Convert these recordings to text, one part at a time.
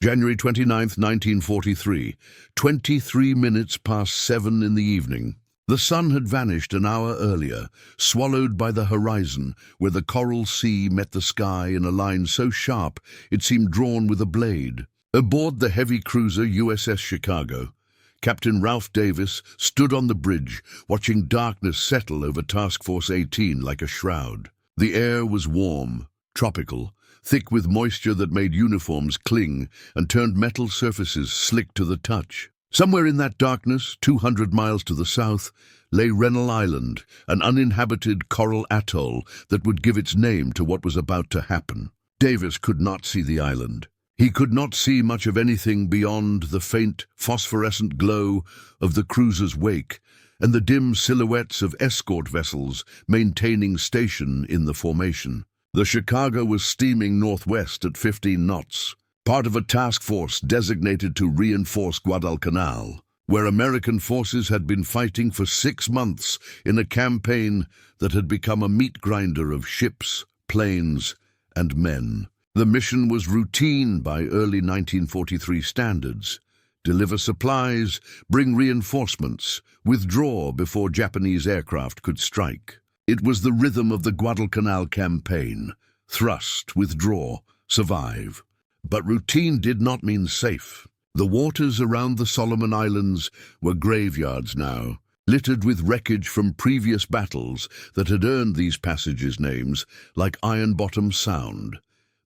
January 29th, 1943, 23 minutes past 7 in the evening. The sun had vanished an hour earlier, swallowed by the horizon, where the coral sea met the sky in a line so sharp it seemed drawn with a blade. Aboard the heavy cruiser USS Chicago, Captain Ralph Davis stood on the bridge, watching darkness settle over Task Force 18 like a shroud. The air was warm, tropical, thick with moisture that made uniforms cling and turned metal surfaces slick to the touch. Somewhere in that darkness, 200 miles to the south, lay Rennell Island, an uninhabited coral atoll that would give its name to what was about to happen. Davis could not see the island. He could not see much of anything beyond the faint, phosphorescent glow of the cruiser's wake and the dim silhouettes of escort vessels maintaining station in the formation. The Chicago was steaming northwest at 15 knots. Part of a task force designated to reinforce Guadalcanal, where American forces had been fighting for 6 months in a campaign that had become a meat grinder of ships, planes, and men. The mission was routine by early 1943 standards: deliver supplies, bring reinforcements, withdraw before Japanese aircraft could strike. It was the rhythm of the Guadalcanal campaign: thrust, withdraw, survive. But routine did not mean safe. The waters around the Solomon Islands were graveyards now, littered with wreckage from previous battles that had earned these passages names, like Iron Bottom Sound.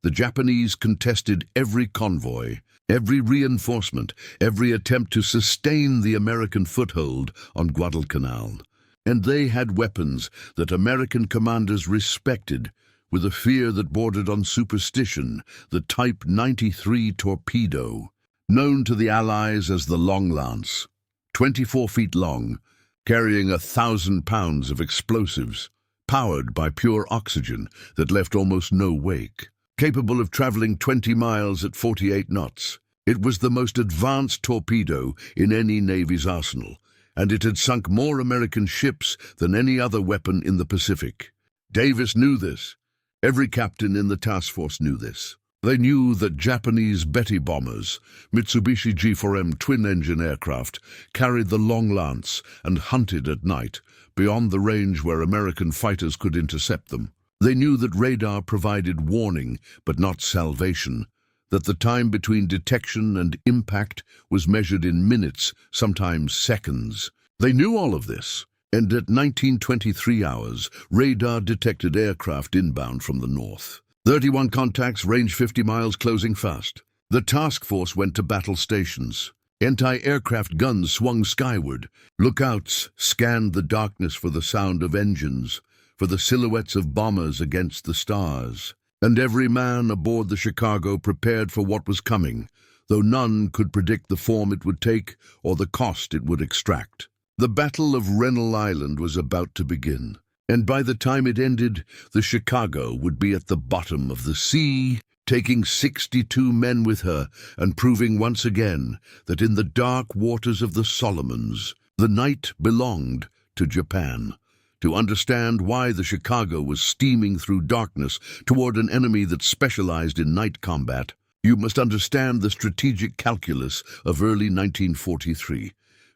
The Japanese contested every convoy, every reinforcement, every attempt to sustain the American foothold on Guadalcanal. And they had weapons that American commanders respected, with a fear that bordered on superstition: the Type 93 torpedo, known to the Allies as the Long Lance, 24 feet long, carrying 1,000 pounds of explosives, powered by pure oxygen that left almost no wake. Capable of traveling 20 miles at 48 knots, it was the most advanced torpedo in any Navy's arsenal, and it had sunk more American ships than any other weapon in the Pacific. Davis knew this. Every captain in the task force knew this. They knew that Japanese Betty bombers, Mitsubishi G4M twin-engine aircraft, carried the Long Lance and hunted at night, beyond the range where American fighters could intercept them. They knew that radar provided warning, but not salvation, that the time between detection and impact was measured in minutes, sometimes seconds. They knew all of this. And at 1923 hours, radar detected aircraft inbound from the north. 31 contacts, range 50 miles, closing fast. The task force went to battle stations. Anti-aircraft guns swung skyward. Lookouts scanned the darkness for the sound of engines, for the silhouettes of bombers against the stars. And every man aboard the Chicago prepared for what was coming, though none could predict the form it would take or the cost it would extract. The Battle of Rennell Island was about to begin, and by the time it ended, the Chicago would be at the bottom of the sea, taking 62 men with her and proving once again that in the dark waters of the Solomons, the night belonged to Japan. To understand why the Chicago was steaming through darkness toward an enemy that specialized in night combat, you must understand the strategic calculus of early 1943.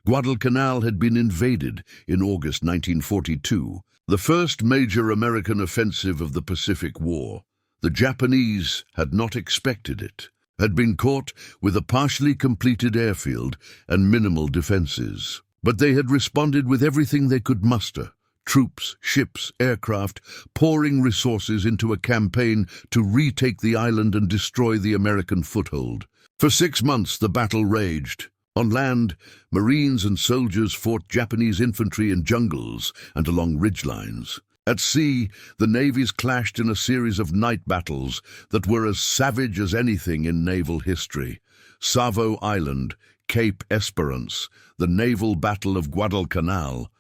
Guadalcanal had been invaded in August 1942, the first major American offensive of the Pacific War. The Japanese had not expected it, had been caught with a partially completed airfield and minimal defenses. But they had responded with everything they could muster: troops, ships, aircraft, pouring resources into a campaign to retake the island and destroy the American foothold. For 6 months the battle raged. On land, Marines and soldiers fought Japanese infantry in jungles and along ridgelines. At sea, the navies clashed in a series of night battles that were as savage as anything in naval history. Savo Island, Cape Esperance, the naval battle of Guadalcanal,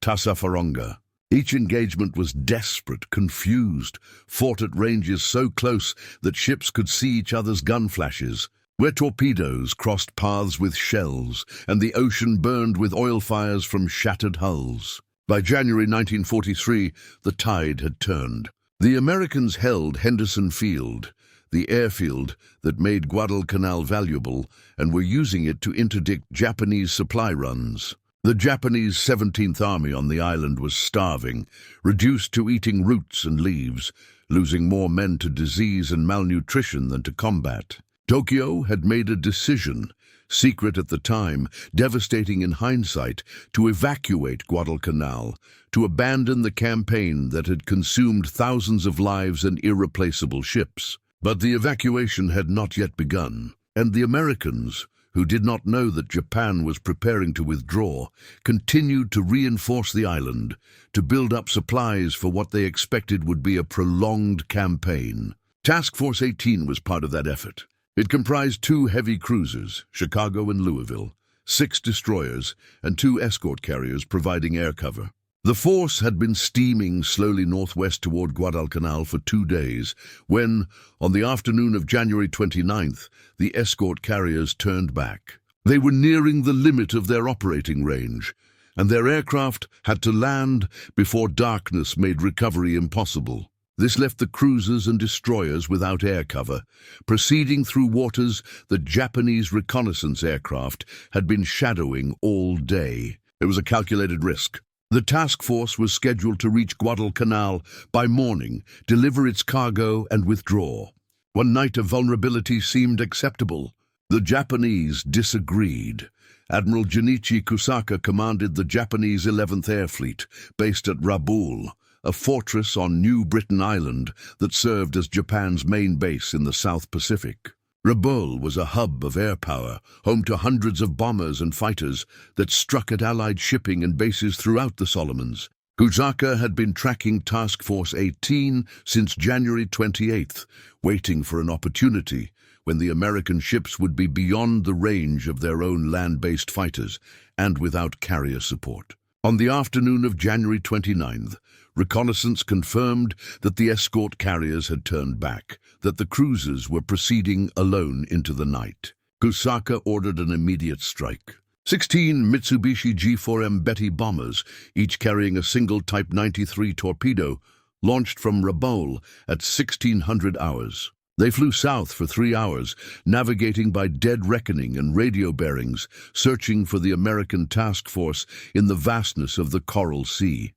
Tassafaronga. Each engagement was desperate, confused, fought at ranges so close that ships could see each other's gun flashes, where torpedoes crossed paths with shells and the ocean burned with oil fires from shattered hulls. By January 1943, the tide had turned. The Americans held Henderson Field, the airfield that made Guadalcanal valuable, and were using it to interdict Japanese supply runs. The Japanese 17th Army on the island was starving, reduced to eating roots and leaves, losing more men to disease and malnutrition than to combat. Tokyo had made a decision, secret at the time, devastating in hindsight, to evacuate Guadalcanal, to abandon the campaign that had consumed thousands of lives and irreplaceable ships. But the evacuation had not yet begun, and the Americans, who did not know that Japan was preparing to withdraw, continued to reinforce the island, to build up supplies for what they expected would be a prolonged campaign. Task Force 18 was part of that effort. It comprised 2 heavy cruisers, Chicago and Louisville, 6 destroyers, and 2 escort carriers providing air cover. The force had been steaming slowly northwest toward Guadalcanal for 2 days, when, on the afternoon of January 29th, the escort carriers turned back. They were nearing the limit of their operating range, and their aircraft had to land before darkness made recovery impossible. This left the cruisers and destroyers without air cover, proceeding through waters that Japanese reconnaissance aircraft had been shadowing all day. It was a calculated risk. The task force was scheduled to reach Guadalcanal by morning, deliver its cargo, and withdraw. One night of vulnerability seemed acceptable. The Japanese disagreed. Admiral Junichi Kusaka commanded the Japanese 11th Air Fleet, based at Rabaul, a fortress on New Britain Island that served as Japan's main base in the South Pacific. Rabaul was a hub of air power, home to hundreds of bombers and fighters that struck at Allied shipping and bases throughout the Solomons. Kusaka had been tracking Task Force 18 since January 28th, waiting for an opportunity when the American ships would be beyond the range of their own land-based fighters and without carrier support. On the afternoon of January 29th, reconnaissance confirmed that the escort carriers had turned back, that the cruisers were proceeding alone into the night. Kusaka ordered an immediate strike. 16 Mitsubishi G4M Betty bombers, each carrying a single Type 93 torpedo, launched from Rabaul at 1600 hours. They flew south for 3 hours, navigating by dead reckoning and radio bearings, searching for the American task force in the vastness of the Coral Sea.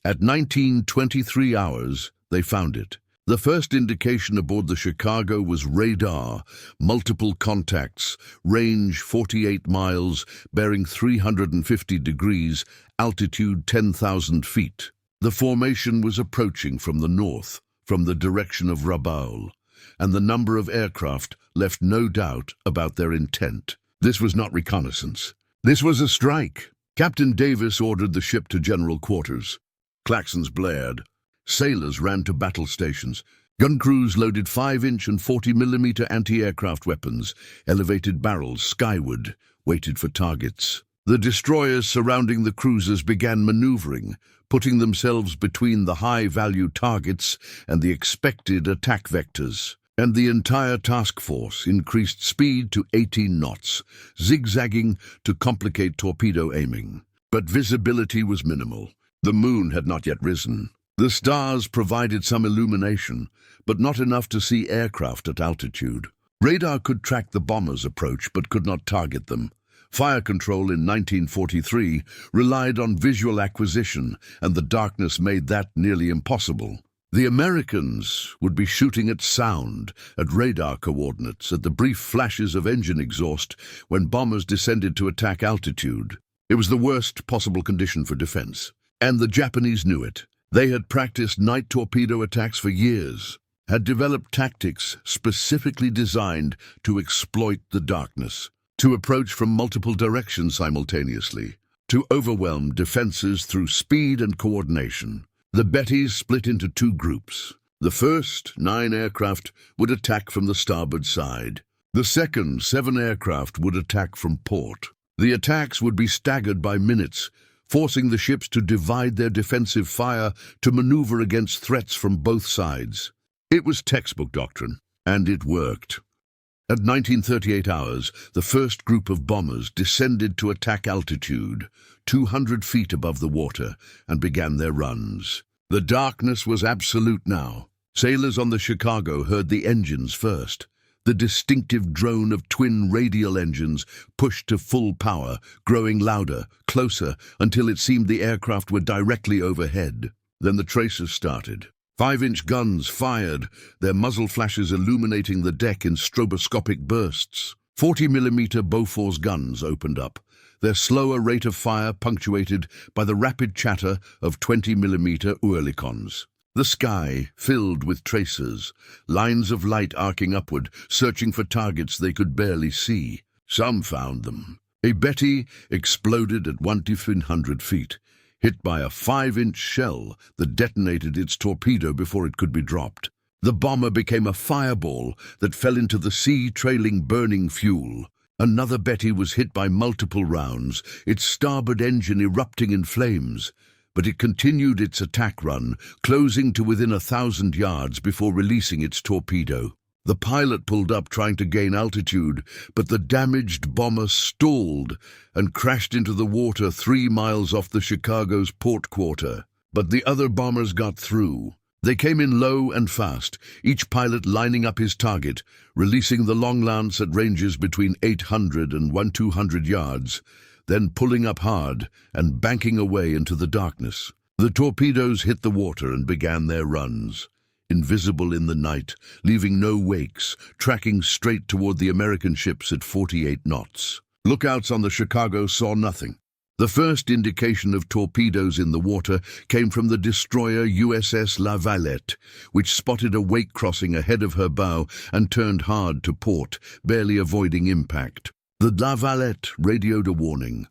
At 19:23 hours, they found it. The first indication aboard the Chicago was radar, multiple contacts, range 48 miles, bearing 350 degrees, altitude 10,000 feet. The formation was approaching from the north, from the direction of Rabaul, and the number of aircraft left no doubt about their intent. This was not reconnaissance. This was a strike. Captain Davis ordered the ship to general quarters. Klaxons blared. Sailors ran to battle stations. Gun crews loaded 5-inch and 40mm anti-aircraft weapons, elevated barrels skyward, waited for targets. The destroyers surrounding the cruisers began maneuvering, putting themselves between the high-value targets and the expected attack vectors. And the entire task force increased speed to 18 knots, zigzagging to complicate torpedo aiming. But visibility was minimal. The moon had not yet risen. The stars provided some illumination, but not enough to see aircraft at altitude. Radar could track the bombers' approach, but could not target them. Fire control in 1943 relied on visual acquisition, and the darkness made that nearly impossible. The Americans would be shooting at sound, at radar coordinates, at the brief flashes of engine exhaust when bombers descended to attack altitude. It was the worst possible condition for defense, and the Japanese knew it. They had practiced night torpedo attacks for years, had developed tactics specifically designed to exploit the darkness, to approach from multiple directions simultaneously, to overwhelm defenses through speed and coordination. The Bettys split into 2 groups. The first, 9 aircraft, would attack from the starboard side. The second, 7 aircraft, would attack from port. The attacks would be staggered by minutes, forcing the ships to divide their defensive fire to maneuver against threats from both sides. It was textbook doctrine, and it worked. At 1938 hours, the first group of bombers descended to attack altitude, 200 feet above the water, and began their runs. The darkness was absolute now. Sailors on the Chicago heard the engines first. The distinctive drone of twin radial engines pushed to full power, growing louder, closer, until it seemed the aircraft were directly overhead. Then the tracers started. 5-inch guns fired, their muzzle flashes illuminating the deck in stroboscopic bursts. 40mm Bofors guns opened up, their slower rate of fire punctuated by the rapid chatter of 20mm Oerlikons. The sky filled with tracers, lines of light arcing upward, searching for targets they could barely see. Some found them. A Betty exploded at 1,500 feet, hit by a 5-inch shell that detonated its torpedo before it could be dropped. The bomber became a fireball that fell into the sea, trailing burning fuel. Another Betty was hit by multiple rounds, its starboard engine erupting in flames. But it continued its attack run, closing to within 1,000 yards before releasing its torpedo. The pilot pulled up trying to gain altitude, but the damaged bomber stalled and crashed into the water 3 miles off the Chicago's port quarter. But the other bombers got through. They came in low and fast, each pilot lining up his target, releasing the long lance at ranges between 800 and 1,200 yards, then pulling up hard and banking away into the darkness. The torpedoes hit the water and began their runs. Invisible in the night, leaving no wakes, tracking straight toward the American ships at 48 knots. Lookouts on the Chicago saw nothing. The first indication of torpedoes in the water came from the destroyer USS La Valette, which spotted a wake crossing ahead of her bow and turned hard to port, barely avoiding impact. The La Valette radioed a warning.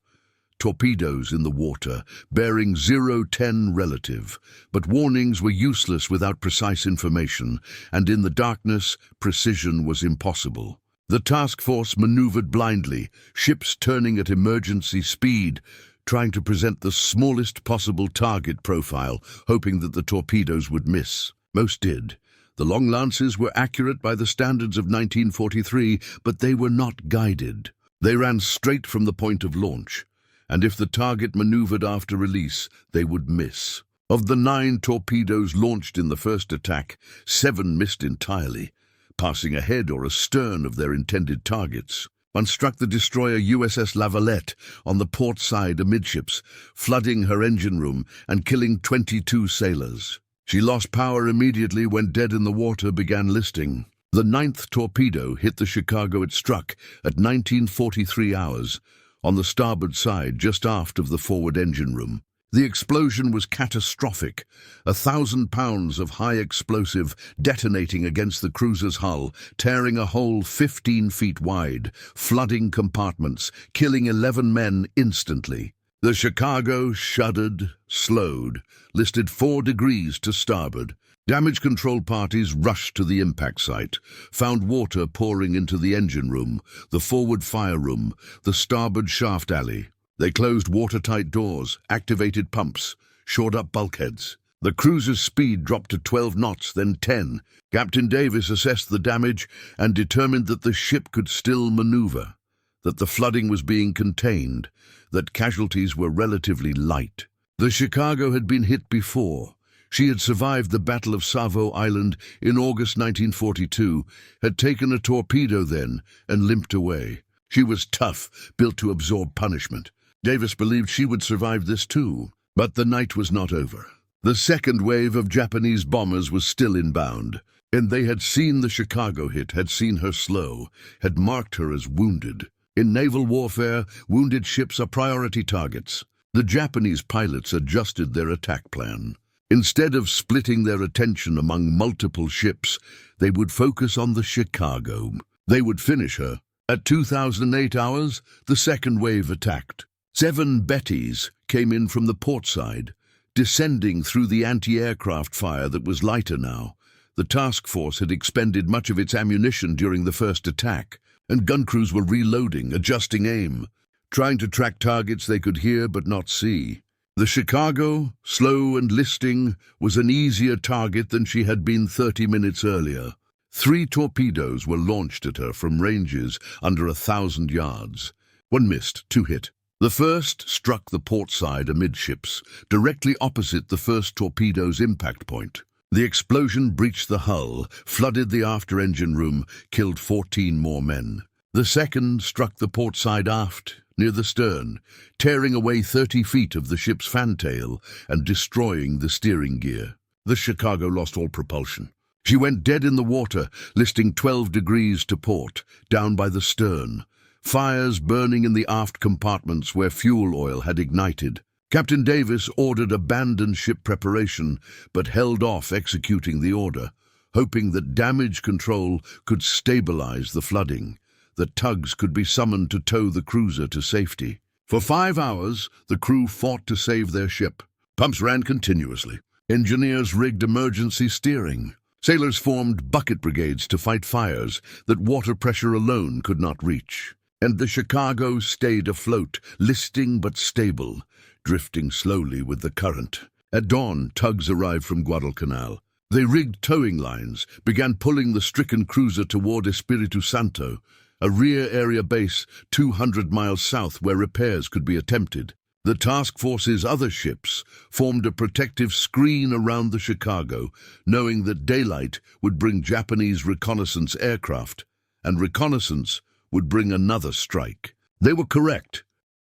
Torpedoes in the water, bearing 010 relative, but warnings were useless without precise information, and in the darkness, precision was impossible. The task force maneuvered blindly, ships turning at emergency speed, trying to present the smallest possible target profile, hoping that the torpedoes would miss. Most did. The long lances were accurate by the standards of 1943, but they were not guided. They ran straight from the point of launch, and if the target maneuvered after release, they would miss. Of the 9 torpedoes launched in the first attack, 7 missed entirely, passing ahead or astern of their intended targets. One struck the destroyer USS La Valette on the port side amidships, flooding her engine room and killing 22 sailors. She lost power immediately when dead in the water began listing. The 9th torpedo hit the Chicago it struck at 1943 hours, on the starboard side just aft of the forward engine room. The explosion was catastrophic, 1,000 pounds of high explosive detonating against the cruiser's hull, tearing a hole 15 feet wide, flooding compartments, killing 11 men instantly. The Chicago shuddered, slowed, listed 4 degrees to starboard. Damage control parties rushed to the impact site, found water pouring into the engine room, the forward fire room, the starboard shaft alley. They closed watertight doors, activated pumps, shored up bulkheads. The cruiser's speed dropped to 12 knots, then 10. Captain Davis assessed the damage and determined that the ship could still maneuver, that the flooding was being contained, that casualties were relatively light. The Chicago had been hit before. She had survived the Battle of Savo Island in August 1942, had taken a torpedo then and limped away. She was tough, built to absorb punishment. Davis believed she would survive this too. But the night was not over. The second wave of Japanese bombers was still inbound, and they had seen the Chicago hit, had seen her slow, had marked her as wounded. In naval warfare, wounded ships are priority targets. The Japanese pilots adjusted their attack plan. Instead of splitting their attention among multiple ships, they would focus on the Chicago. They would finish her. At 2008 hours, the second wave attacked. 7 Bettys came in from the port side, descending through the anti-aircraft fire that was lighter now. The task force had expended much of its ammunition during the first attack, and gun crews were reloading, adjusting aim, trying to track targets they could hear but not see. The Chicago, slow and listing, was an easier target than she had been 30 minutes earlier. 3 torpedoes were launched at her from ranges under 1,000 yards. 1 missed, 2 hit. The first struck the port side amidships, directly opposite the first torpedo's impact point. The explosion breached the hull, flooded the after-engine room, killed 14 more men. The second struck the port side aft, near the stern, tearing away 30 feet of the ship's fantail and destroying the steering gear. The Chicago lost all propulsion. She went dead in the water, listing 12 degrees to port, down by the stern. Fires burning in the aft compartments where fuel oil had ignited. Captain Davis ordered abandoned ship preparation, but held off executing the order, hoping that damage control could stabilize the flooding, that tugs could be summoned to tow the cruiser to safety. For 5 hours, the crew fought to save their ship. Pumps ran continuously. Engineers rigged emergency steering. Sailors formed bucket brigades to fight fires that water pressure alone could not reach. And the Chicago stayed afloat, listing but stable, drifting slowly with the current. At dawn, tugs arrived from Guadalcanal. They rigged towing lines, began pulling the stricken cruiser toward Espiritu Santo, a rear area base 200 miles south where repairs could be attempted. The task force's other ships formed a protective screen around the Chicago, knowing that daylight would bring Japanese reconnaissance aircraft, and reconnaissance would bring another strike. They were correct.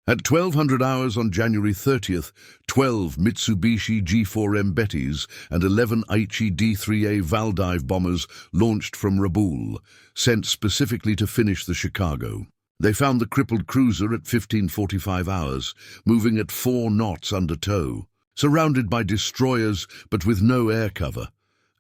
At 1200 hours on January 30th, 12 Mitsubishi G4M Bettys and 11 Aichi D3A Valdive bombers launched from Rabaul, sent specifically to finish the Chicago. They found the crippled cruiser at 1545 hours, moving at 4 knots under tow, surrounded by destroyers but with no air cover.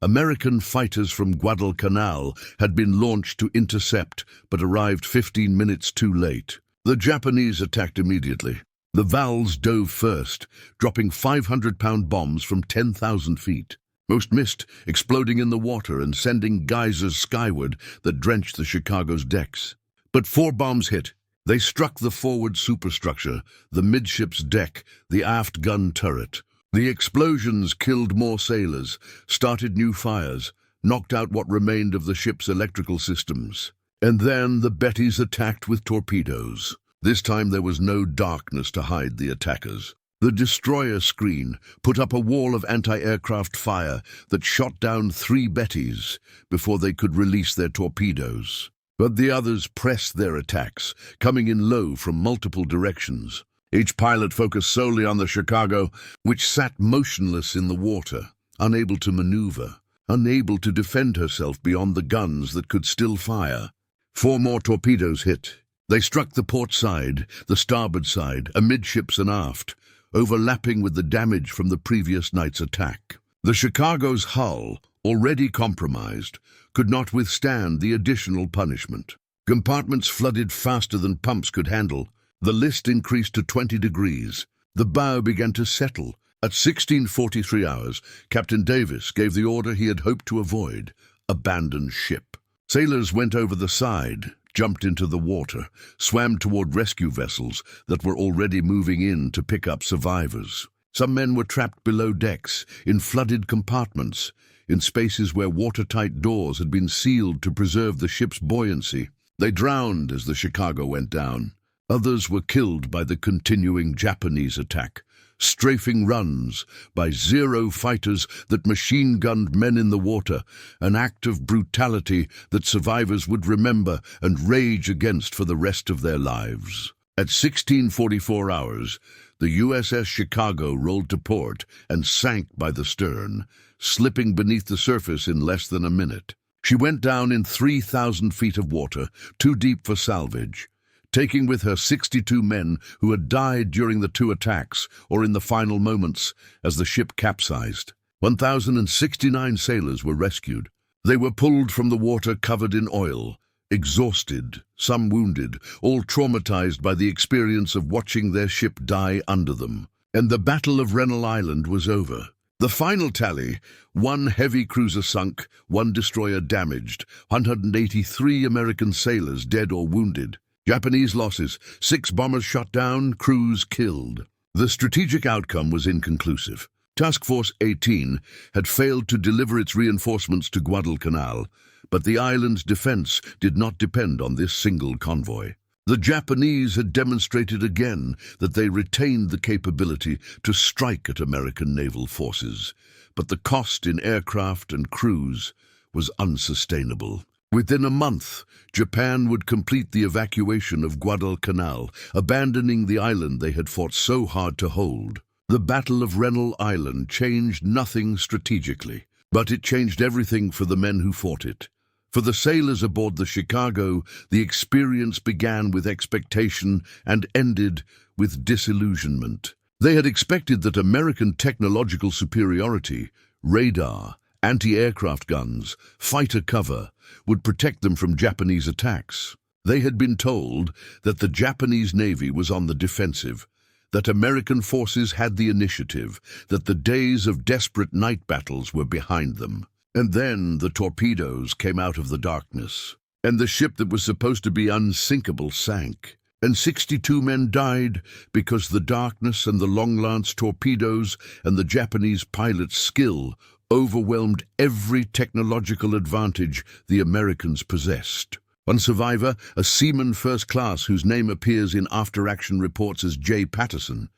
American fighters from Guadalcanal had been launched to intercept but arrived 15 minutes too late. The Japanese attacked immediately. The Vals dove first, dropping 500-pound bombs from 10,000 feet. Most missed, exploding in the water and sending geysers skyward that drenched the Chicago's decks. But 4 bombs hit. They struck the forward superstructure, the midship's deck, the aft gun turret. The explosions killed more sailors, started new fires, knocked out what remained of the ship's electrical systems. And then the Bettys attacked with torpedoes. This time there was no darkness to hide the attackers. The destroyer screen put up a wall of anti-aircraft fire that shot down 3 Bettys before they could release their torpedoes. But the others pressed their attacks, coming in low from multiple directions. Each pilot focused solely on the Chicago, which sat motionless in the water, unable to maneuver, unable to defend herself beyond the guns that could still fire. 4 more torpedoes hit. They struck the port side, the starboard side, amidships and aft, overlapping with the damage from the previous night's attack. The Chicago's hull, already compromised, could not withstand the additional punishment. Compartments flooded faster than pumps could handle. The list increased to 20 degrees. The bow began to settle. At 1643 hours, Captain Davis gave the order he had hoped to avoid: abandon ship. Sailors went over the side, jumped into the water, swam toward rescue vessels that were already moving in to pick up survivors. Some men were trapped below decks, in flooded compartments, in spaces where watertight doors had been sealed to preserve the ship's buoyancy. They drowned as the Chicago went down. Others were killed by the continuing Japanese attack, strafing runs by Zero fighters that machine-gunned men in the water, an act of brutality that survivors would remember and rage against for the rest of their lives. At 1644 hours, the USS Chicago rolled to port and sank by the stern, slipping beneath the surface in less than a minute. She went down in 3,000 feet of water, too deep for salvage, taking with her 62 men who had died during the 2 attacks or in the final moments as the ship capsized. 1,069 sailors were rescued. They were pulled from the water covered in oil, exhausted, some wounded, all traumatized by the experience of watching their ship die under them. And the Battle of Rennell Island was over. The final tally: 1 heavy cruiser sunk, 1 destroyer damaged, 183 American sailors dead or wounded. Japanese losses: 6 bombers shot down, crews killed. The strategic outcome was inconclusive. Task Force 18 had failed to deliver its reinforcements to Guadalcanal, but the island's defense did not depend on this single convoy. The Japanese had demonstrated again that they retained the capability to strike at American naval forces, but the cost in aircraft and crews was unsustainable. Within a month, Japan would complete the evacuation of Guadalcanal, abandoning the island they had fought so hard to hold. The Battle of Rennell Island changed nothing strategically, but it changed everything for the men who fought it. For the sailors aboard the Chicago, the experience began with expectation and ended with disillusionment. They had expected that American technological superiority, radar, anti-aircraft guns, fighter cover, would protect them from Japanese attacks. They had been told that the Japanese Navy was on the defensive, that American forces had the initiative, that the days of desperate night battles were behind them. And then the torpedoes came out of the darkness, and the ship that was supposed to be unsinkable sank, and 62 men died because the darkness and the long-lance torpedoes and the Japanese pilot's skill overwhelmed every technological advantage the Americans possessed. One survivor, a seaman first class whose name appears in after-action reports as J. Patterson,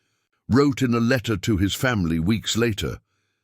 wrote in a letter to his family weeks later,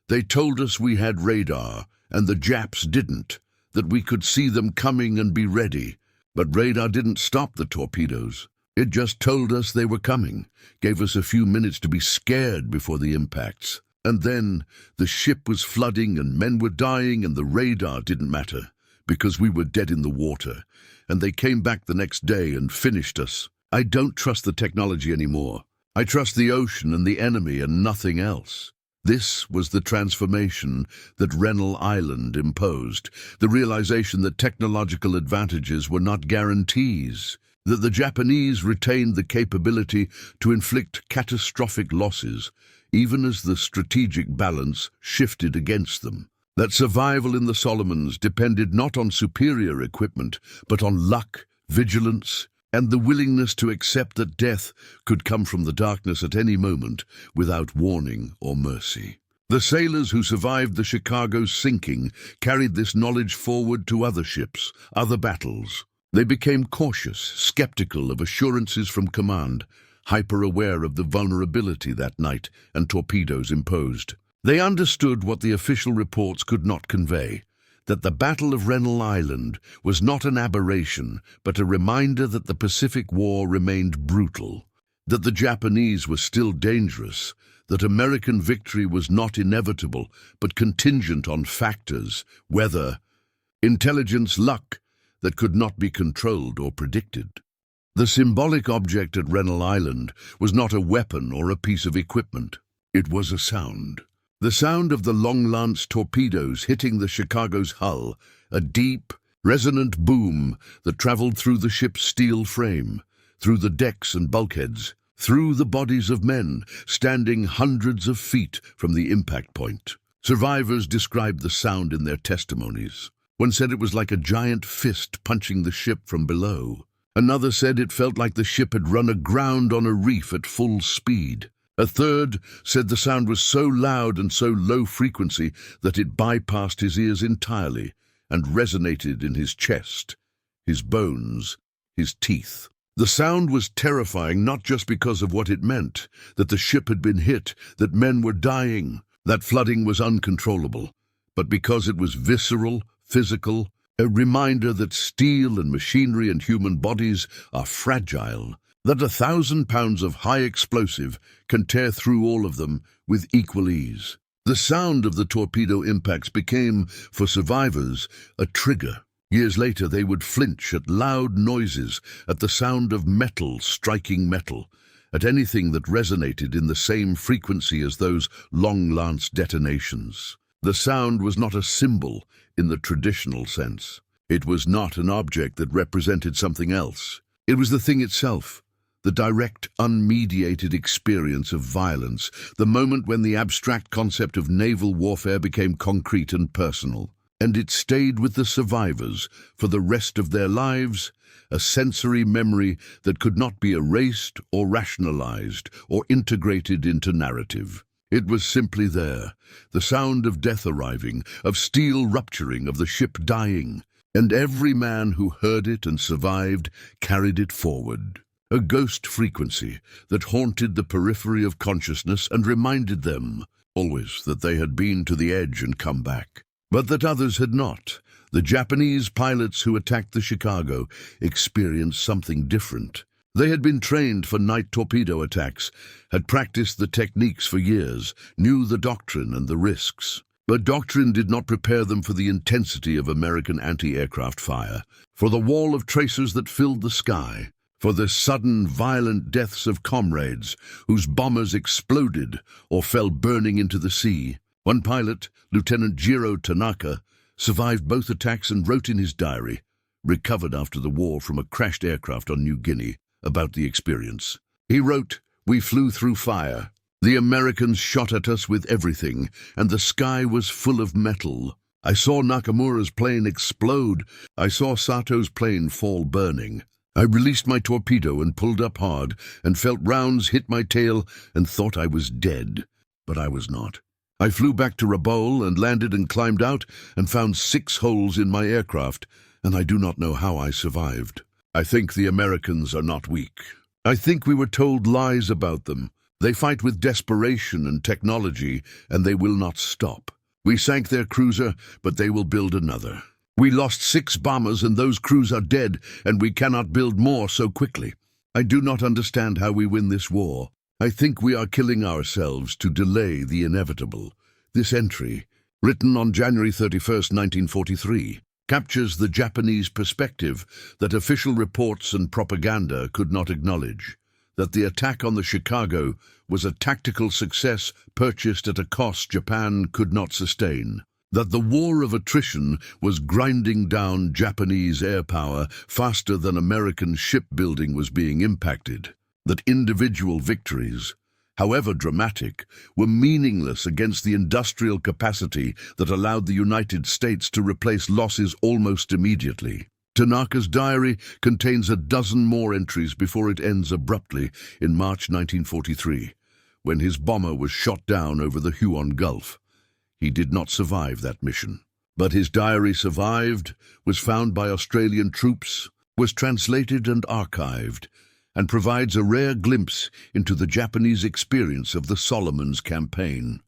"They told us we had radar, and the Japs didn't, that we could see them coming and be ready. But radar didn't stop the torpedoes. It just told us they were coming, gave us a few minutes to be scared before the impacts. And then the ship was flooding and men were dying and the radar didn't matter, because we were dead in the water. And they came back the next day and finished us. I don't trust the technology anymore. I trust the ocean and the enemy and nothing else." This was the transformation that Rennell Island imposed, the realization that technological advantages were not guarantees, that the Japanese retained the capability to inflict catastrophic losses, even as the strategic balance shifted against them, that survival in the Solomons depended not on superior equipment, but on luck, vigilance, and the willingness to accept that death could come from the darkness at any moment without warning or mercy. The sailors who survived the Chicago's sinking carried this knowledge forward to other ships, other battles. They became cautious, skeptical of assurances from command, hyper-aware of the vulnerability that night and torpedoes imposed. They understood what the official reports could not convey, that the Battle of Rennell Island was not an aberration, but a reminder that the Pacific War remained brutal, that the Japanese were still dangerous, that American victory was not inevitable, but contingent on factors, weather, intelligence, luck, that could not be controlled or predicted. The symbolic object at Rennell Island was not a weapon or a piece of equipment. It was a sound. The sound of the long-lance torpedoes hitting the Chicago's hull, a deep, resonant boom that traveled through the ship's steel frame, through the decks and bulkheads, through the bodies of men standing hundreds of feet from the impact point. Survivors described the sound in their testimonies. One said it was like a giant fist punching the ship from below. Another said it felt like the ship had run aground on a reef at full speed. A third said the sound was so loud and so low frequency that it bypassed his ears entirely and resonated in his chest, his bones, his teeth. The sound was terrifying not just because of what it meant, that the ship had been hit, that men were dying, that flooding was uncontrollable, but because it was visceral, physical, a reminder that steel and machinery and human bodies are fragile, that 1,000 pounds of high explosive can tear through all of them with equal ease. The sound of the torpedo impacts became, for survivors, a trigger. Years later, they would flinch at loud noises, at the sound of metal striking metal, at anything that resonated in the same frequency as those long-lance detonations. The sound was not a symbol in the traditional sense. It was not an object that represented something else. It was the thing itself. The direct, unmediated experience of violence, the moment when the abstract concept of naval warfare became concrete and personal. And it stayed with the survivors for the rest of their lives, a sensory memory that could not be erased or rationalized or integrated into narrative. It was simply there, the sound of death arriving, of steel rupturing, of the ship dying, and every man who heard it and survived carried it forward. A ghost frequency that haunted the periphery of consciousness and reminded them, always, that they had been to the edge and come back, but that others had not. The Japanese pilots who attacked the Chicago experienced something different. They had been trained for night torpedo attacks, had practiced the techniques for years, knew the doctrine and the risks. But doctrine did not prepare them for the intensity of American anti-aircraft fire, for the wall of tracers that filled the sky, for the sudden, violent deaths of comrades whose bombers exploded or fell burning into the sea. One pilot, Lieutenant Jiro Tanaka, survived both attacks and wrote in his diary, recovered after the war from a crashed aircraft on New Guinea, about the experience. He wrote, "We flew through fire. The Americans shot at us with everything, and the sky was full of metal. I saw Nakamura's plane explode. I saw Sato's plane fall burning. I released my torpedo and pulled up hard, and felt rounds hit my tail and thought I was dead. But I was not. I flew back to Rabaul and landed and climbed out and found 6 holes in my aircraft, and I do not know how I survived. I think the Americans are not weak. I think we were told lies about them. They fight with desperation and technology, and they will not stop. We sank their cruiser, but they will build another. We lost 6 bombers, and those crews are dead, and we cannot build more so quickly. I do not understand how we win this war. I think we are killing ourselves to delay the inevitable." This entry, written on January 31st, 1943, captures the Japanese perspective that official reports and propaganda could not acknowledge, that the attack on the Chicago was a tactical success purchased at a cost Japan could not sustain, that the war of attrition was grinding down Japanese air power faster than American shipbuilding was being impacted, that individual victories, however dramatic, were meaningless against the industrial capacity that allowed the United States to replace losses almost immediately. Tanaka's diary contains a dozen more entries before it ends abruptly in March 1943, when his bomber was shot down over the Huon Gulf. He did not survive that mission, but his diary survived, was found by Australian troops, was translated and archived, and provides a rare glimpse into the Japanese experience of the Solomons campaign.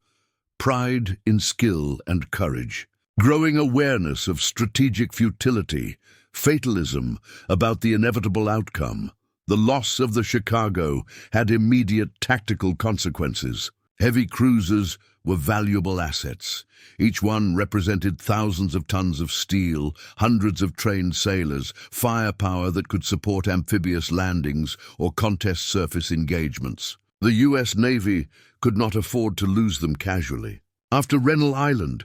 Pride in skill and courage, growing awareness of strategic futility, fatalism about the inevitable outcome. The loss of the Chicago had immediate tactical consequences. Heavy cruisers were valuable assets. Each one represented thousands of tons of steel, hundreds of trained sailors, firepower that could support amphibious landings or contest surface engagements. The U.S. Navy could not afford to lose them casually. After Rennell Island,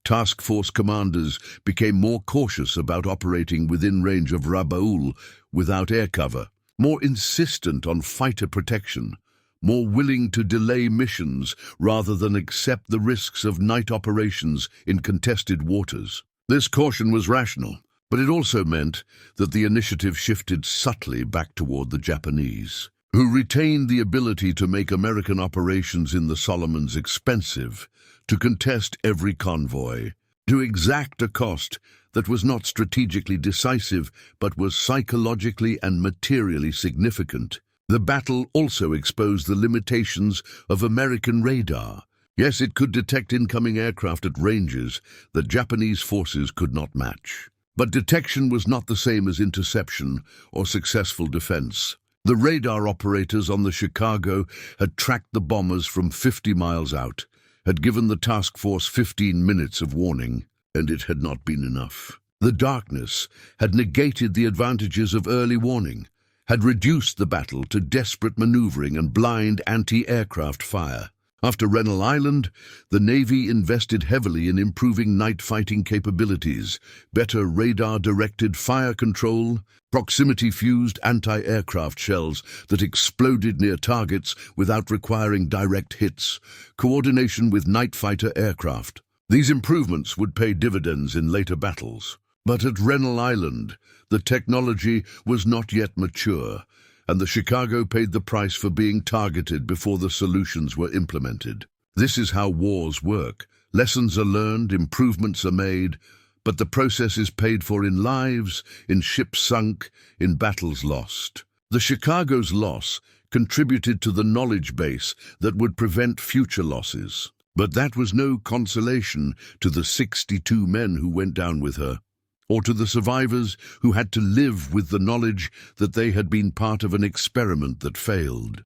task force commanders became more cautious about operating within range of Rabaul without air cover, more insistent on fighter protection, more willing to delay missions rather than accept the risks of night operations in contested waters. This caution was rational, but it also meant that the initiative shifted subtly back toward the Japanese, who retained the ability to make American operations in the Solomons expensive, to contest every convoy, to exact a cost that was not strategically decisive but was psychologically and materially significant. The battle also exposed the limitations of American radar. Yes, it could detect incoming aircraft at ranges that Japanese forces could not match. But detection was not the same as interception or successful defense. The radar operators on the Chicago had tracked the bombers from 50 miles out, had given the task force 15 minutes of warning, and it had not been enough. The darkness had negated the advantages of early warning, had reduced the battle to desperate maneuvering and blind anti-aircraft fire. After Rennell Island, the Navy invested heavily in improving night fighting capabilities, better radar-directed fire control, proximity-fused anti-aircraft shells that exploded near targets without requiring direct hits, coordination with night fighter aircraft. These improvements would pay dividends in later battles. But at Rennell Island, the technology was not yet mature, and the Chicago paid the price for being targeted before the solutions were implemented. This is how wars work. Lessons are learned, improvements are made, but the process is paid for in lives, in ships sunk, in battles lost. The Chicago's loss contributed to the knowledge base that would prevent future losses. But that was no consolation to the 62 men who went down with her, or to the survivors who had to live with the knowledge that they had been part of an experiment that failed.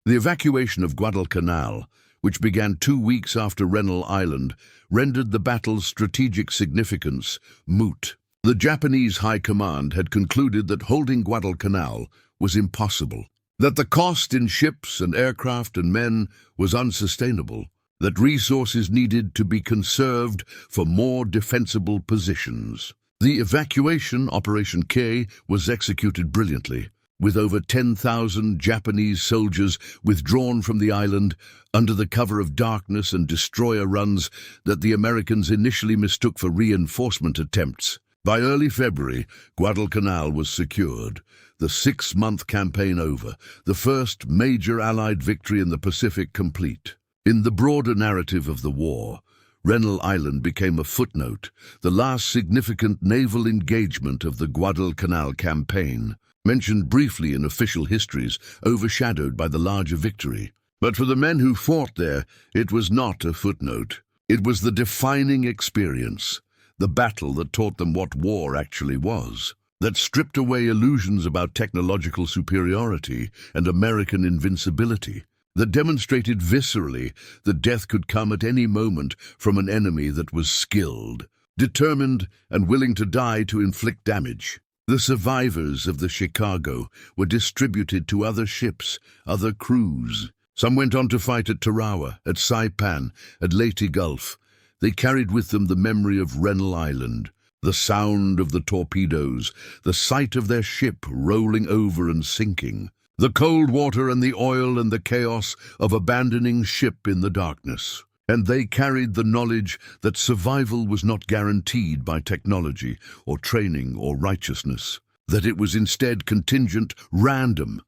The evacuation of Guadalcanal, which began 2 weeks after Rennell Island, rendered the battle's strategic significance moot. The Japanese High Command had concluded that holding Guadalcanal was impossible, that the cost in ships and aircraft and men was unsustainable, that resources needed to be conserved for more defensible positions. The evacuation, Operation K, was executed brilliantly, with over 10,000 Japanese soldiers withdrawn from the island under the cover of darkness and destroyer runs that the Americans initially mistook for reinforcement attempts. By early February, Guadalcanal was secured, the 6-month campaign over, the first major Allied victory in the Pacific complete. In the broader narrative of the war, Rennell Island became a footnote, the last significant naval engagement of the Guadalcanal campaign, mentioned briefly in official histories, overshadowed by the larger victory. But for the men who fought there, it was not a footnote. It was the defining experience, the battle that taught them what war actually was, that stripped away illusions about technological superiority and American invincibility, that demonstrated viscerally that death could come at any moment from an enemy that was skilled, determined, and willing to die to inflict damage. The survivors of the Chicago were distributed to other ships, other crews. Some went on to fight at Tarawa, at Saipan, at Leyte Gulf. They carried with them the memory of Rennell Island, the sound of the torpedoes, the sight of their ship rolling over and sinking, the cold water and the oil and the chaos of abandoning ship in the darkness. And they carried the knowledge that survival was not guaranteed by technology or training or righteousness, that it was instead contingent, random,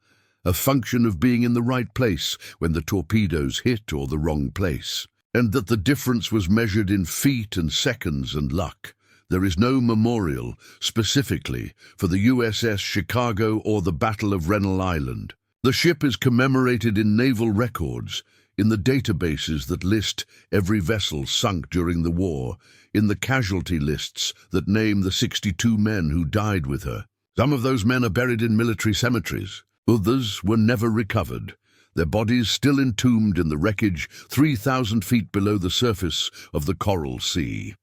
a function of being in the right place when the torpedoes hit or the wrong place, and that the difference was measured in feet and seconds and luck. There is no memorial, specifically, for the USS Chicago or the Battle of Rennell Island. The ship is commemorated in naval records, in the databases that list every vessel sunk during the war, in the casualty lists that name the 62 men who died with her. Some of those men are buried in military cemeteries. Others were never recovered, their bodies still entombed in the wreckage 3,000 feet below the surface of the Coral Sea.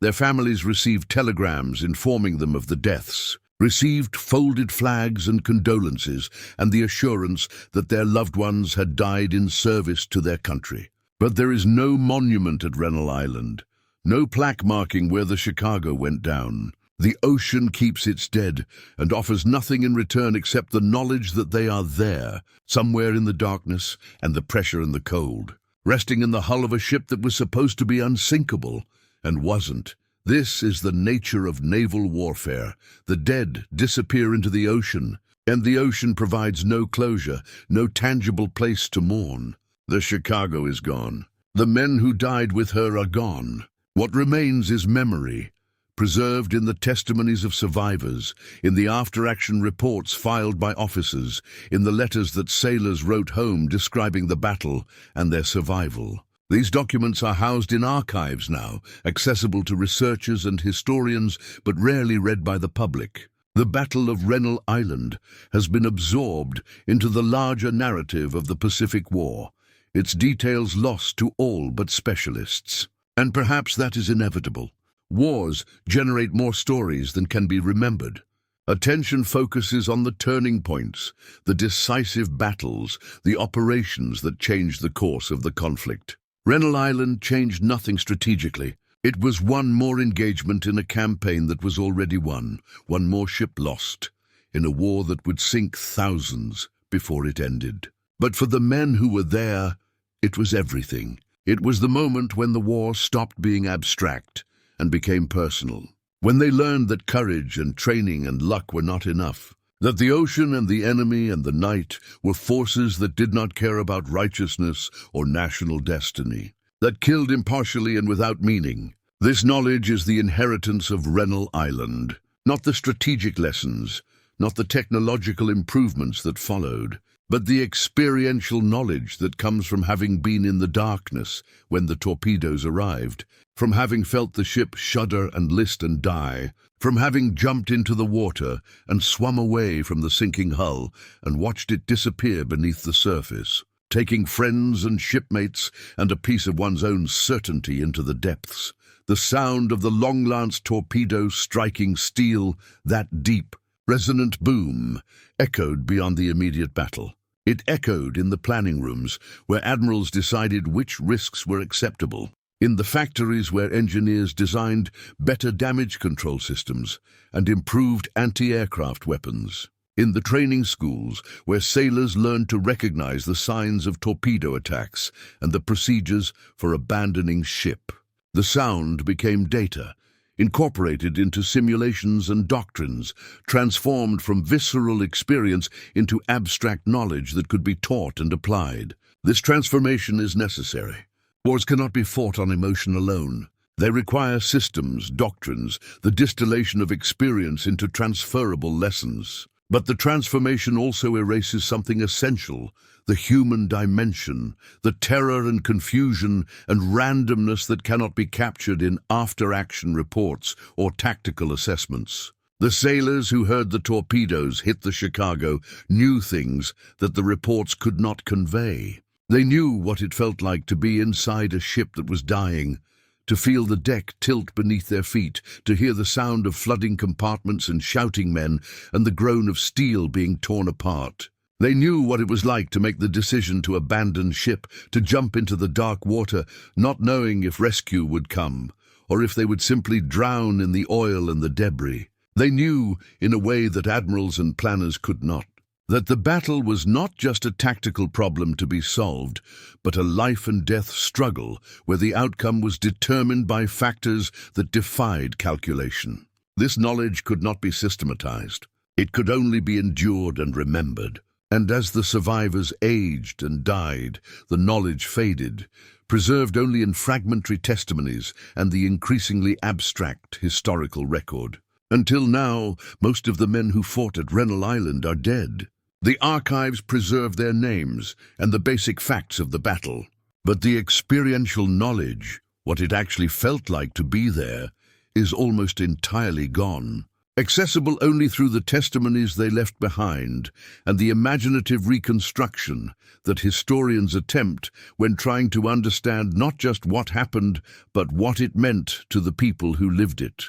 Their families received telegrams informing them of the deaths, received folded flags and condolences and the assurance that their loved ones had died in service to their country. But there is no monument at Rennell Island, no plaque marking where the Chicago went down. The ocean keeps its dead and offers nothing in return except the knowledge that they are there, somewhere in the darkness and the pressure and the cold, resting in the hull of a ship that was supposed to be unsinkable and wasn't. This is the nature of naval warfare. The dead disappear into the ocean, and the ocean provides no closure, no tangible place to mourn. The Chicago is gone. The men who died with her are gone. What remains is memory, preserved in the testimonies of survivors, in the after-action reports filed by officers, in the letters that sailors wrote home describing the battle and their survival. These documents are housed in archives now, accessible to researchers and historians, but rarely read by the public. The Battle of Rennell Island has been absorbed into the larger narrative of the Pacific War, its details lost to all but specialists. And perhaps that is inevitable. Wars generate more stories than can be remembered. Attention focuses on the turning points, the decisive battles, the operations that changed the course of the conflict. Rennell Island changed nothing strategically. It was one more engagement in a campaign that was already won, one more ship lost, in a war that would sink thousands before it ended. But for the men who were there, it was everything. It was the moment when the war stopped being abstract and became personal, when they learned that courage and training and luck were not enough, that the ocean and the enemy and the night were forces that did not care about righteousness or national destiny, that killed impartially and without meaning, This knowledge is the inheritance of Rennell Island, not the strategic lessons, not the technological improvements that followed, but the experiential knowledge that comes from having been in the darkness when the torpedoes arrived, from having felt the ship shudder and list and die, from having jumped into the water and swum away from the sinking hull and watched it disappear beneath the surface, taking friends and shipmates and a piece of one's own certainty into the depths. The sound of the long-lance torpedo striking steel, that deep, resonant boom, echoed beyond the immediate battle. It echoed in the planning rooms, where admirals decided which risks were acceptable, in the factories where engineers designed better damage control systems and improved anti-aircraft weapons, in the training schools where sailors learned to recognize the signs of torpedo attacks and the procedures for abandoning ship. The sound became data, incorporated into simulations and doctrines, transformed from visceral experience into abstract knowledge that could be taught and applied. This transformation is necessary. Wars cannot be fought on emotion alone. They require systems, doctrines, the distillation of experience into transferable lessons. But the transformation also erases something essential: the human dimension, the terror and confusion and randomness that cannot be captured in after-action reports or tactical assessments. The sailors who heard the torpedoes hit the Chicago knew things that the reports could not convey. They knew what it felt like to be inside a ship that was dying, to feel the deck tilt beneath their feet, to hear the sound of flooding compartments and shouting men and the groan of steel being torn apart. They knew what it was like to make the decision to abandon ship, to jump into the dark water, not knowing if rescue would come, or if they would simply drown in the oil and the debris. They knew, in a way that admirals and planners could not, that the battle was not just a tactical problem to be solved, but a life-and-death struggle where the outcome was determined by factors that defied calculation. This knowledge could not be systematized. It could only be endured and remembered. And as the survivors aged and died, the knowledge faded, preserved only in fragmentary testimonies and the increasingly abstract historical record. Until now, most of the men who fought at Rennell Island are dead. The archives preserve their names and the basic facts of the battle. But the experiential knowledge, what it actually felt like to be there, is almost entirely gone. Accessible only through the testimonies they left behind and the imaginative reconstruction that historians attempt when trying to understand not just what happened, but what it meant to the people who lived it.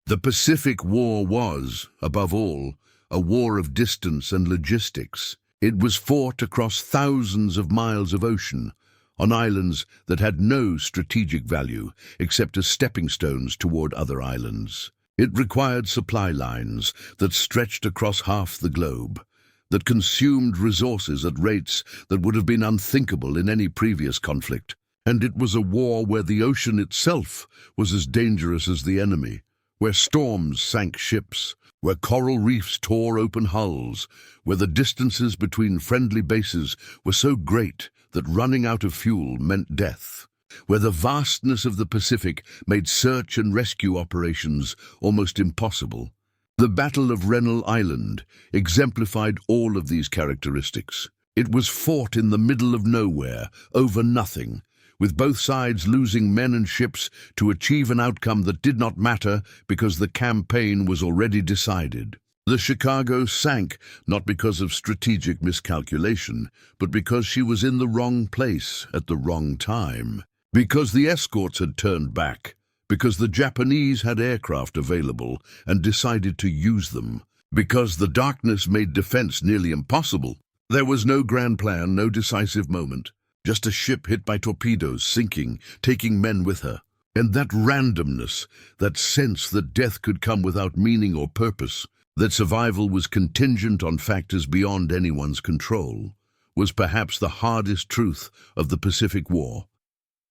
The Pacific War was, above all, a war of distance and logistics. It was fought across thousands of miles of ocean, on islands that had no strategic value except as stepping stones toward other islands. It required supply lines that stretched across half the globe, that consumed resources at rates that would have been unthinkable in any previous conflict. And it was a war where the ocean itself was as dangerous as the enemy, where storms sank ships, where coral reefs tore open hulls, where the distances between friendly bases were so great that running out of fuel meant death, where the vastness of the Pacific made search and rescue operations almost impossible. The Battle of Rennell Island exemplified all of these characteristics. It was fought in the middle of nowhere, over nothing, with both sides losing men and ships to achieve an outcome that did not matter because the campaign was already decided. The Chicago sank not because of strategic miscalculation, but because she was in the wrong place at the wrong time. Because the escorts had turned back, because the Japanese had aircraft available and decided to use them, because the darkness made defense nearly impossible. There was no grand plan, no decisive moment, just a ship hit by torpedoes, sinking, taking men with her. And that randomness, that sense that death could come without meaning or purpose, that survival was contingent on factors beyond anyone's control, was perhaps the hardest truth of the Pacific War.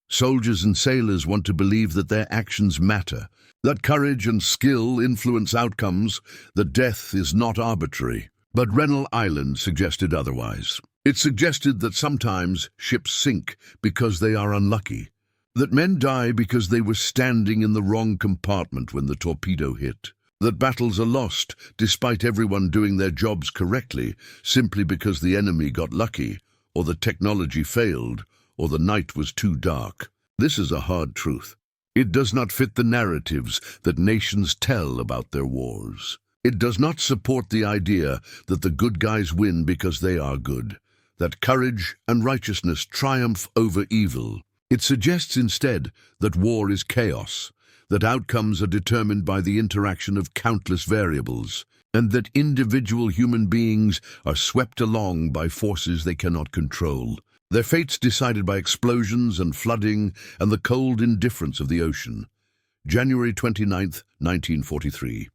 Soldiers and sailors want to believe that their actions matter, that courage and skill influence outcomes, that death is not arbitrary. But Rennell Island suggested otherwise. It suggested that sometimes ships sink because they are unlucky, That men die because they were standing in the wrong compartment when the torpedo hit. That battles are lost, despite everyone doing their jobs correctly, simply because the enemy got lucky, or the technology failed, or the night was too dark. This is a hard truth. It does not fit the narratives that nations tell about their wars. It does not support the idea that the good guys win because they are good, that courage and righteousness triumph over evil. It suggests instead that war is chaos, that outcomes are determined by the interaction of countless variables, and that individual human beings are swept along by forces they cannot control, their fates decided by explosions and flooding and the cold indifference of the ocean. January 29th, 1943.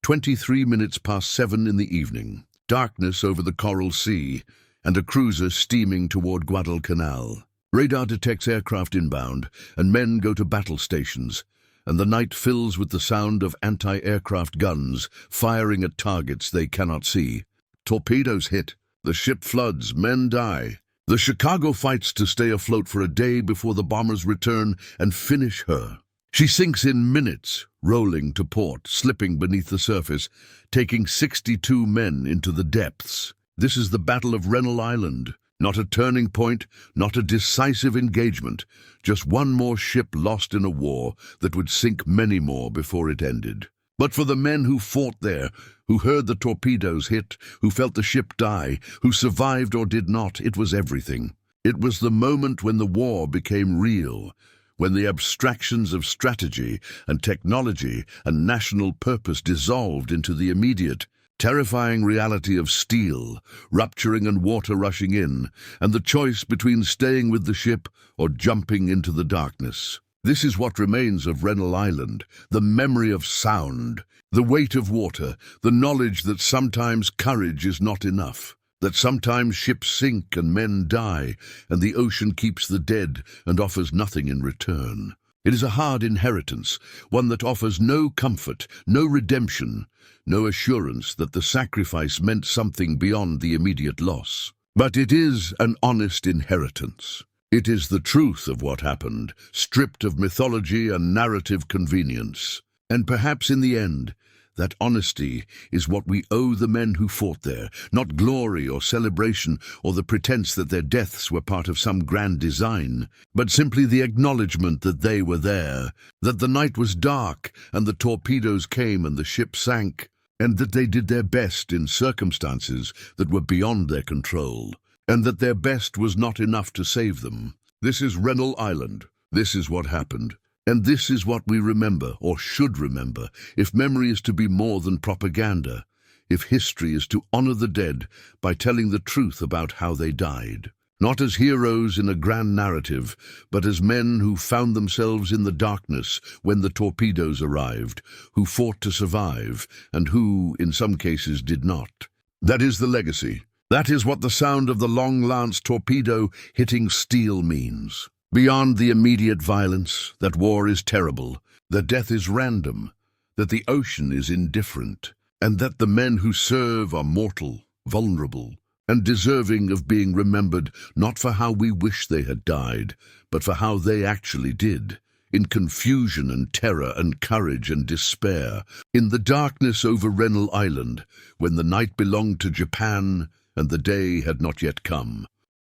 23 minutes past 7 in the evening. Darkness over the Coral Sea, and a cruiser steaming toward Guadalcanal. Radar detects aircraft inbound, and men go to battle stations, and the night fills with the sound of anti-aircraft guns firing at targets they cannot see. Torpedoes hit. The ship floods. Men die. The Chicago fights to stay afloat for a day before the bombers return and finish her. She sinks in minutes, rolling to port, slipping beneath the surface, taking 62 men into the depths. This is the Battle of Rennell Island. Not a turning point, not a decisive engagement, just one more ship lost in a war that would sink many more before it ended. But for the men who fought there, who heard the torpedoes hit, who felt the ship die, who survived or did not, it was everything. It was the moment when the war became real, when the abstractions of strategy and technology and national purpose dissolved into the immediate, terrifying reality of steel, rupturing and water rushing in, and the choice between staying with the ship or jumping into the darkness. This is what remains of Rennell Island, the memory of sound, the weight of water, the knowledge that sometimes courage is not enough, that sometimes ships sink and men die, and the ocean keeps the dead and offers nothing in return. It is a hard inheritance, one that offers no comfort, no redemption, no assurance that the sacrifice meant something beyond the immediate loss. But it is an honest inheritance. It is the truth of what happened, stripped of mythology and narrative convenience. And perhaps in the end, that honesty is what we owe the men who fought there, not glory or celebration or the pretense that their deaths were part of some grand design, but simply the acknowledgement that they were there, that the night was dark and the torpedoes came and the ship sank, and that they did their best in circumstances that were beyond their control, and that their best was not enough to save them. This is Rennell Island. This is what happened. And this is what we remember, or should remember, if memory is to be more than propaganda, if history is to honor the dead by telling the truth about how they died. Not as heroes in a grand narrative, but as men who found themselves in the darkness when the torpedoes arrived, who fought to survive, and who, in some cases, did not. That is the legacy. That is what the sound of the long-lance torpedo hitting steel means. Beyond the immediate violence, that war is terrible, that death is random, that the ocean is indifferent, and that the men who serve are mortal, vulnerable, and deserving of being remembered not for how we wish they had died, but for how they actually did, in confusion and terror and courage and despair, in the darkness over Rennell Island, when the night belonged to Japan and the day had not yet come.